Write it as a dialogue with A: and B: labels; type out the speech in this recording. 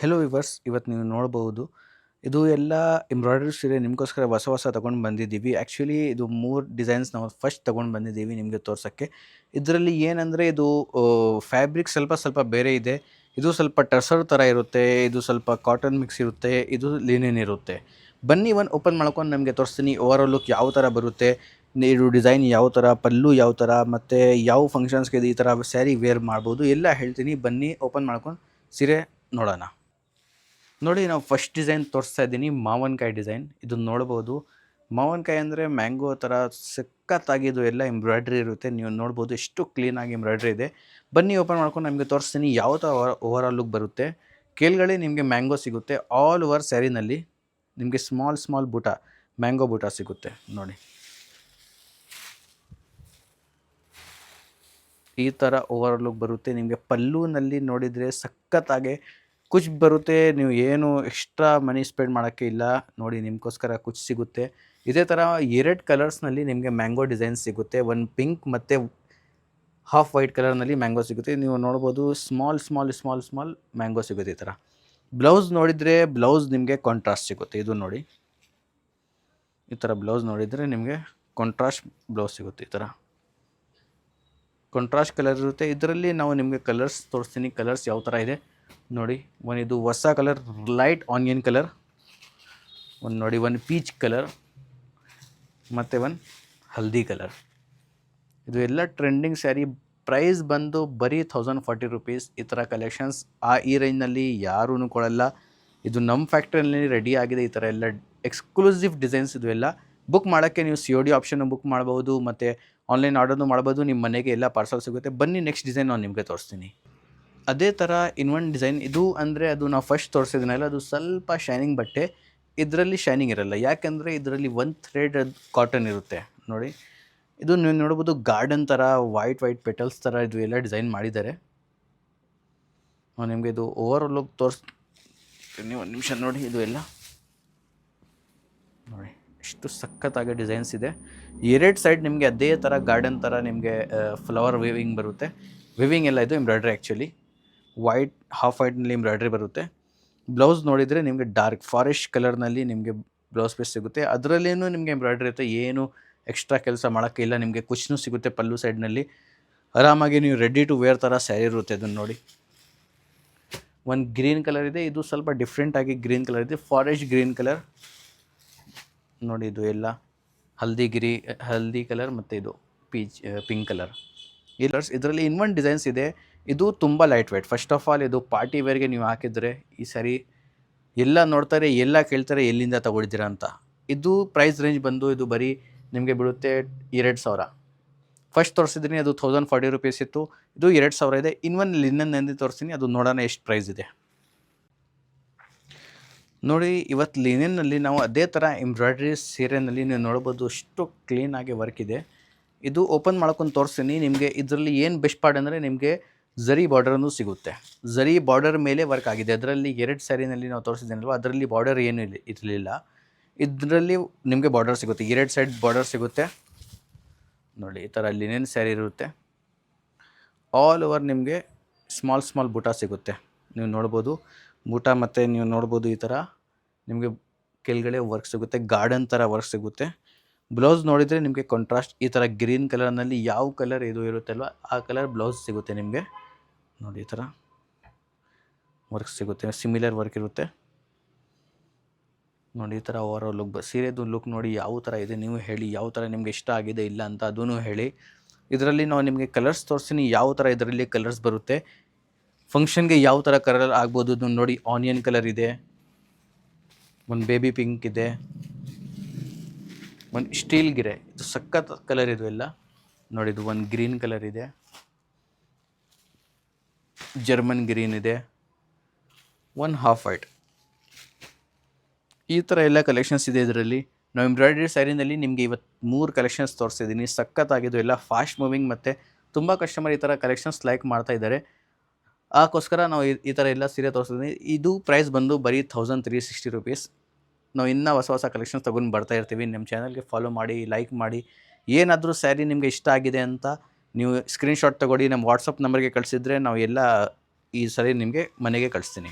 A: Hello viewers, ಇವತ್ತು ನೀವು ನೋಡ್ಬೋದು ಇದು ಎಲ್ಲ ಎಂಬ್ರಾಯ್ಡರಿ ಸೀರೆ ನಿಮಗೋಸ್ಕರ ಹೊಸ ತೊಗೊಂಡು ಬಂದಿದ್ದೀವಿ. ಆ್ಯಕ್ಚುಲಿ ಇದು 3 ಡಿಸೈನ್ಸ್ ನಾವು ಫಸ್ಟ್ ತೊಗೊಂಡು ಬಂದಿದ್ದೀವಿ ನಿಮಗೆ ತೋರ್ಸೋಕ್ಕೆ. ಇದರಲ್ಲಿ ಏನಂದರೆ ಇದು ಫ್ಯಾಬ್ರಿಕ್ ಸ್ವಲ್ಪ ಬೇರೆ ಇದೆ. ಇದು ಸ್ವಲ್ಪ ಟಸರ್ ಥರ ಇರುತ್ತೆ, ಇದು ಸ್ವಲ್ಪ ಕಾಟನ್ ಮಿಕ್ಸ್ ಇರುತ್ತೆ, ಇದು ಲಿನೆನ್ ಇರುತ್ತೆ. ಬನ್ನಿ ಒಂದು ಓಪನ್ ಮಾಡ್ಕೊಂಡು ನಮಗೆ ತೋರಿಸ್ತೀನಿ ಓವರಾಲ್ ಲುಕ್ ಯಾವ ಥರ ಬರುತ್ತೆ, ಇದು ಡಿಸೈನ್ ಯಾವ ಥರ, ಪಲ್ಲು ಯಾವ ಥರ, ಮತ್ತು ಯಾವ ಫಂಕ್ಷನ್ಸ್ಗೆ ಈ ಥರ ಸ್ಯಾರಿ ವೇರ್ ಮಾಡ್ಬೋದು ಎಲ್ಲ ಹೇಳ್ತೀನಿ. ಬನ್ನಿ ಓಪನ್ ಮಾಡ್ಕೊಂಡು ಸೀರೆ ನೋಡೋಣ. ನೋಡಿ, ನಾವು ಫಸ್ಟ್ ಡಿಸೈನ್ ತೋರಿಸ್ತಾ ಇದ್ದೀನಿ, ಮಾವಿನಕಾಯಿ ಡಿಸೈನ್. ಇದನ್ನು ನೋಡ್ಬೋದು. ಮಾವಿನಕಾಯಿ ಅಂದರೆ ಮ್ಯಾಂಗೋ ಥರ ಸಖತ್ತಾಗಿ ಇದು ಎಲ್ಲ ಎಂಬ್ರಾಯ್ಡ್ರಿ ಇರುತ್ತೆ. ನೀವು ನೋಡ್ಬೋದು ಎಷ್ಟು ಕ್ಲೀನಾಗಿ ಎಂಬ್ರಾಯ್ಡ್ರಿ ಇದೆ. ಬನ್ನಿ ಓಪನ್ ಮಾಡ್ಕೊಂಡು ನಮಗೆ ತೋರಿಸ್ತೀನಿ ಯಾವ ಥರ ಓವರಾಲ್ ಲುಕ್ ಬರುತ್ತೆ. ಕೆಳಗಡೆ ನಿಮಗೆ ಮ್ಯಾಂಗೋ ಸಿಗುತ್ತೆ. ಆಲ್ ಓವರ್ ಸ್ಯಾರಿನಲ್ಲಿ ನಿಮಗೆ ಸ್ಮಾಲ್ ಬೂಟ, ಮ್ಯಾಂಗೋ ಬೂಟ ಸಿಗುತ್ತೆ. ನೋಡಿ, ಈ ಥರ ಓವರಾಲ್ ಲುಕ್ ಬರುತ್ತೆ. ನಿಮಗೆ ಪಲ್ಲುನಲ್ಲಿ ನೋಡಿದರೆ ಸಖತ್ತಾಗೆ ಕುಚ್ ಬರುತ್ತೆ. ನೀವು ಏನು ಎಕ್ಸ್ಟ್ರಾ ಮನಿ ಸ್ಪೆಂಡ್ ಮಾಡೋಕ್ಕೆ ಇಲ್ಲ. ನೋಡಿ, ನಿಮಗೋಸ್ಕರ ಕುಚ್ ಸಿಗುತ್ತೆ. ಇದೇ ಥರ 2 ಕಲರ್ಸ್ನಲ್ಲಿ ನಿಮಗೆ ಮ್ಯಾಂಗೋ ಡಿಸೈನ್ ಸಿಗುತ್ತೆ. ಒಂದು ಪಿಂಕ್ ಮತ್ತು ಹಾಫ್ ವೈಟ್ ಕಲರ್ನಲ್ಲಿ ಮ್ಯಾಂಗೋ ಸಿಗುತ್ತೆ. ನೀವು ನೋಡ್ಬೋದು ಸ್ಮಾಲ್ ಮ್ಯಾಂಗೋ ಸಿಗುತ್ತೆ ಈ ಥರ. ಬ್ಲೌಸ್ ನೋಡಿದರೆ ಬ್ಲೌಸ್ ನಿಮಗೆ ಕಾಂಟ್ರಾಸ್ಟ್ ಸಿಗುತ್ತೆ. ಇದು ನೋಡಿ, ಈ ಥರ ಬ್ಲೌಸ್ ನೋಡಿದರೆ ನಿಮಗೆ ಕಾಂಟ್ರಾಸ್ಟ್ ಬ್ಲೌಸ್ ಸಿಗುತ್ತೆ. ಈ ಥರ ಕಾಂಟ್ರಾಸ್ಟ್ ಕಲರ್ ಇರುತ್ತೆ. ಇದರಲ್ಲಿ ನಾವು ನಿಮಗೆ ಕಲರ್ಸ್ ತೋರಿಸ್ತೀನಿ, ಕಲರ್ಸ್ ಯಾವ ಥರ ಇದೆ ನೋಡಿ. ಇದು ಹೊಸ ಕಲರ್ ಲೈಟ್ ಆನಿಯನ್ ಕಲರ್, ನೋಡಿ ಒಂದು ಪೀಚ್ ಕಲರ್, ಮತ್ತು ಒಂದು ಹಲ್ದಿ ಕಲರ್. ಇದು ಎಲ್ಲ ಟ್ರೆಂಡಿಂಗ್ ಸ್ಯಾರಿ. ಪ್ರೈಸ್ ಬಂದು ಬರೀ 1040 ರೂಪೀಸ್. ಈ ಥರ ಕಲೆಕ್ಷನ್ಸ್ ಈ ರೇಂಜ್ನಲ್ಲಿ ಯಾರೂ ಕೊಡಲ್ಲ. ಇದು ನಮ್ಮ ಫ್ಯಾಕ್ಟ್ರಿಯಲ್ಲಿ ರೆಡಿ ಆಗಿದೆ. ಈ ಥರ ಎಲ್ಲ ಎಕ್ಸ್ಕ್ಲೂಸಿವ್ ಡಿಸೈನ್ಸ್. ಇದು ಎಲ್ಲ ಬುಕ್ ಮಾಡೋಕ್ಕೆ ನೀವು COD ಆಪ್ಷನ್ನು ಬುಕ್ ಮಾಡ್ಬೋದು, ಮತ್ತು ಆನ್ಲೈನ್ ಆರ್ಡರ್ನು ಮಾಡ್ಬೋದು. ನಿಮ್ಮ ಮನೆಗೆ ಎಲ್ಲ ಪಾರ್ಸಲ್ ಸಿಗುತ್ತೆ. ಬನ್ನಿ ನೆಕ್ಸ್ಟ್ ಡಿಸೈನ್ ನಾನು ನಿಮಗೆ ತೋರಿಸ್ತೀನಿ. ಅದೇ ಥರ ಇನ್ನೊಂದು ಡಿಸೈನ್. ಇದು ಅಂದರೆ ಅದು ನಾವು ಫಸ್ಟ್ ತೋರಿಸಿದ್ನಲ್ಲ, ಅದು ಸ್ವಲ್ಪ ಶೈನಿಂಗ್ ಬಟ್ಟೆ. ಇದರಲ್ಲಿ ಶೈನಿಂಗ್ ಇರಲ್ಲ, ಯಾಕೆಂದರೆ ಇದರಲ್ಲಿ ಒಂದು ಥ್ರೆಡ್ ಕಾಟನ್ ಇರುತ್ತೆ. ನೋಡಿ, ಇದು ನೀವು ನೋಡ್ಬೋದು ಗಾರ್ಡನ್ ಥರ ವೈಟ್ ಪೆಟಲ್ಸ್ ಥರ ಇದು ಎಲ್ಲ ಡಿಸೈನ್ ಮಾಡಿದ್ದಾರೆ. ನಿಮಗೆ ಇದು ಓವರ್ ಲುಕ್ ತೋರಿಸ್ತೀನಿ, ಒಂದು ನಿಮಿಷ ನೋಡಿ. ಇದು ಎಲ್ಲ ನೋಡಿ ಎಷ್ಟು ಸಖತ್ತಾಗಿ ಡಿಸೈನ್ಸ್ ಇದೆ. 2 ಸೈಡ್ ನಿಮಗೆ ಅದೇ ಥರ ಗಾರ್ಡನ್ ಥರ ನಿಮಗೆ ಫ್ಲವರ್ ವೇವಿಂಗ್ ಬರುತ್ತೆ. ವೇವಿಂಗ್ ಎಲ್ಲ ಇದು ಎಂಬ್ರಾಯ್ಡ್ರಿ. ಆ್ಯಕ್ಚುಲಿ ವೈಟ್, ಹಾಫ್ ವೈಟ್ನಲ್ಲಿ ಎಂಬ್ರಾಯ್ಡ್ರಿ ಬರುತ್ತೆ. ಬ್ಲೌಸ್ ನೋಡಿದರೆ ನಿಮಗೆ ಡಾರ್ಕ್ ಫಾರೆಸ್ಟ್ ಕಲರ್ನಲ್ಲಿ ನಿಮಗೆ ಬ್ಲೌಸ್ ಪೀಸ್ ಸಿಗುತ್ತೆ. ಅದರಲ್ಲೇನು ನಿಮಗೆ ಎಂಬ್ರಾಯ್ಡ್ರಿ ಇರುತ್ತೆ. ಏನು ಎಕ್ಸ್ಟ್ರಾ ಕೆಲಸ ಮಾಡೋಕ್ಕೆ ಇಲ್ಲ. ನಿಮಗೆ ಕುಚ್ನೂ ಸಿಗುತ್ತೆ ಪಲ್ಲು ಸೈಡ್ನಲ್ಲಿ. ಆರಾಮಾಗಿ ನೀವು ರೆಡಿ ಟು ವೇರ್ ಥರ ಸ್ಯಾರಿ ಇರುತ್ತೆ. ಅದನ್ನು ನೋಡಿ, ಒಂದು ಗ್ರೀನ್ ಕಲರ್ ಇದೆ. ಇದು ಸ್ವಲ್ಪ ಡಿಫ್ರೆಂಟಾಗಿ ಗ್ರೀನ್ ಕಲರ್ ಇದೆ, ಫಾರೆಸ್ಟ್ ಗ್ರೀನ್ ಕಲರ್. ನೋಡಿ, ಇದು ಎಲ್ಲ ಹಲ್ದಿ ಕಲರ್, ಮತ್ತು ಇದು ಪಿಂಕ್ ಕಲರ್. ಈ ಕಲರ್ಸ್. ಇದರಲ್ಲಿ ಇನ್ನೊಂದು ಡಿಸೈನ್ಸ್ ಇದೆ. ಇದು ತುಂಬ light weight. First of all ಇದು ಪಾರ್ಟಿ ವೇರ್ಗೆ ನೀವು ಹಾಕಿದರೆ ಈ ಸಾರಿ ಎಲ್ಲ ನೋಡ್ತಾರೆ, ಎಲ್ಲ ಕೇಳ್ತಾರೆ ಎಲ್ಲಿಂದ ತೊಗೊಳಿದ್ದೀರಾ ಅಂತ. ಇದು ಪ್ರೈಸ್ ರೇಂಜ್ ಬಂದು ಇದು ಬರೀ ನಿಮಗೆ ಬೀಳುತ್ತೆ 2000. ಫಸ್ಟ್ ತೋರಿಸಿದ್ದೀನಿ, ಅದು 1040 ರೂಪೀಸ್ ಇತ್ತು. ಇದು 2000 ಇದೆ. ಇನ್ನೊಂದು ಲಿನನ್ನಲ್ಲಿ ತೋರಿಸ್ತೀನಿ, ಅದು ನೋಡೋಣ ಎಷ್ಟು ಪ್ರೈಸ್ ಇದೆ. ನೋಡಿ, ಇವತ್ತು ಲಿನೆನ್ನಲ್ಲಿ ನಾವು ಅದೇ ಥರ ಎಂಬ್ರಾಯ್ಡ್ರಿ ಸೀರೆನಲ್ಲಿ ನೀವು ನೋಡ್ಬೋದು ಎಷ್ಟು ಕ್ಲೀನಾಗಿ ವರ್ಕ್ ಇದೆ. ಇದು ಓಪನ್ ಮಾಡ್ಕೊಂಡು ತೋರಿಸ್ತೀನಿ ನಿಮಗೆ. ಇದರಲ್ಲಿ ಏನು ಬೆಸ್ಟ್ ಪಾರ್ಟ್ ಅಂದರೆ ನಿಮಗೆ ಝರಿ ಬಾರ್ಡರನ್ನು ಸಿಗುತ್ತೆ. ಝರಿ ಬಾರ್ಡರ್ ಮೇಲೆ ವರ್ಕ್ ಆಗಿದೆ. ಅದರಲ್ಲಿ 2 ಸ್ಯಾರಿನಲ್ಲಿ ನಾವು ತೋರಿಸಿದ್ದೀನಲ್ವ, ಅದರಲ್ಲಿ ಬಾರ್ಡರ್ ಏನೂ ಇರಲಿಲ್ಲ. ಇದರಲ್ಲಿ ನಿಮಗೆ ಬಾರ್ಡರ್ ಸಿಗುತ್ತೆ, 2 ಸೈಡ್ ಬಾರ್ಡರ್ ಸಿಗುತ್ತೆ. ನೋಡಿ, ಈ ಥರ ಲಿನೆನ್ ಸ್ಯಾರಿ ಇರುತ್ತೆ. ಆಲ್ ಓವರ್ ನಿಮಗೆ ಸ್ಮಾಲ್ ಬೂಟ ಸಿಗುತ್ತೆ. ನೀವು ನೋಡ್ಬೋದು ಬೂಟ, ಮತ್ತು ನೀವು ನೋಡ್ಬೋದು ಈ ಥರ ನಿಮಗೆ ಕೆಳಗಡೆ ವರ್ಕ್ ಸಿಗುತ್ತೆ, ಗಾರ್ಡನ್ ಥರ ವರ್ಕ್ ಸಿಗುತ್ತೆ. ಬ್ಲೌಸ್ ನೋಡಿದರೆ ನಿಮಗೆ ಕಾಂಟ್ರಾಸ್ಟ್ ಈ ಥರ ಗ್ರೀನ್ ಕಲರ್ನಲ್ಲಿ ಯಾವ ಕಲರ್ ಇದು ಇರುತ್ತಲ್ವ ಆ ಕಲರ್ ಬ್ಲೌಸ್ ಸಿಗುತ್ತೆ ನಿಮಗೆ. ನೋಡಿ, ಈ ಥರ ವರ್ಕ್ ಸಿಗುತ್ತೆ, ಸಿಮಿಲರ್ ವರ್ಕ್ ಇರುತ್ತೆ. ನೋಡಿ, ಈ ಥರ ಓವರಾಲ್ ಲುಕ್. ಸೀರೆದು ಲುಕ್ ನೋಡಿ ಯಾವ ಥರ ಇದೆ. ನೀವು ಹೇಳಿ ಯಾವ ಥರ ನಿಮಗೆ ಇಷ್ಟ ಆಗಿದೆ ಇಲ್ಲ ಅಂತ, ಅದೂ ಹೇಳಿ. ಇದರಲ್ಲಿ ನಾವು ನಿಮಗೆ ಕಲರ್ಸ್ ತೋರಿಸ್ತೀನಿ, ಯಾವ ಥರ ಇದರಲ್ಲಿ ಕಲರ್ಸ್ ಬರುತ್ತೆ. ಫಂಕ್ಷನ್ಗೆ ಯಾವ ಥರ ಕಲರ್ ಆಗ್ಬೋದು ನೋಡಿ. ಆನಿಯನ್ ಕಲರ್ ಇದೆ, ಒಂದು ಬೇಬಿ ಪಿಂಕ್ ಇದೆ, ಒಂದು ಸ್ಟೀಲ್ ಗಿರೆ. ಇದು ಸಖತ್ ಕಲರ್ ಇದು ಎಲ್ಲ ನೋಡಿ. ಇದು ಒಂದು ಗ್ರೀನ್ ಕಲರ್ ಇದೆ, ಜರ್ಮನ್ ಗ್ರೀನ್ ಇದೆ, ಒಂದು ಹಾಫ್ ವೈಟ್. ಈ ಥರ ಎಲ್ಲ ಕಲೆಕ್ಷನ್ಸ್ ಇದೆ ಇದರಲ್ಲಿ. ನಾವು ಎಂಬ್ರಾಯ್ಡ್ರಿ ಸ್ಯಾರಿನಲ್ಲಿ ನಿಮಗೆ ಇವತ್ತು 3 ಕಲೆಕ್ಷನ್ಸ್ ತೋರಿಸಿದ್ದೀನಿ. ಸಖತ್ತಾಗಿದ್ದು ಎಲ್ಲ ಫಾಸ್ಟ್ ಮೂವಿಂಗ್, ಮತ್ತು ತುಂಬ ಕಸ್ಟಮರ್ ಈ ಥರ ಕಲೆಕ್ಷನ್ಸ್ ಲೈಕ್ ಮಾಡ್ತಾ ಇದ್ದಾರೆ. ಅದಕ್ಕೋಸ್ಕರ ನಾವು ಈ ಥರ ಎಲ್ಲ ಸೀರೆ ತೋರಿಸಿದ್ದೀನಿ. ಇದು ಪ್ರೈಸ್ ಬಂದು ಬರೀ 1360 ರೂಪೀಸ್. ನಾವು ಇನ್ನೂ ಹೊಸ ಕಲೆಕ್ಷನ್ಸ್ ತೊಗೊಂಡು ಬರ್ತಾ ಇರ್ತೀವಿ. ನಮ್ಮ ಚಾನಲ್ಗೆ ಫಾಲೋ ಮಾಡಿ, ಲೈಕ್ ಮಾಡಿ. ಏನಾದರೂ ಸ್ಯಾರಿ ನಿಮಗೆ ಇಷ್ಟ ಆಗಿದೆ ಅಂತ ನೀವು ಸ್ಕ್ರೀನ್ಶಾಟ್ ತೊಗೊಳ್ಳಿ, ನಮ್ಮ ವಾಟ್ಸಪ್ ನಂಬರ್ಗೆ ಕಳಿಸಿದರೆ ನಾವು ಎಲ್ಲ ಈ ಸರಿ ನಿಮಗೆ ಮನೆಗೆ ಕಳಿಸ್ತೀನಿ.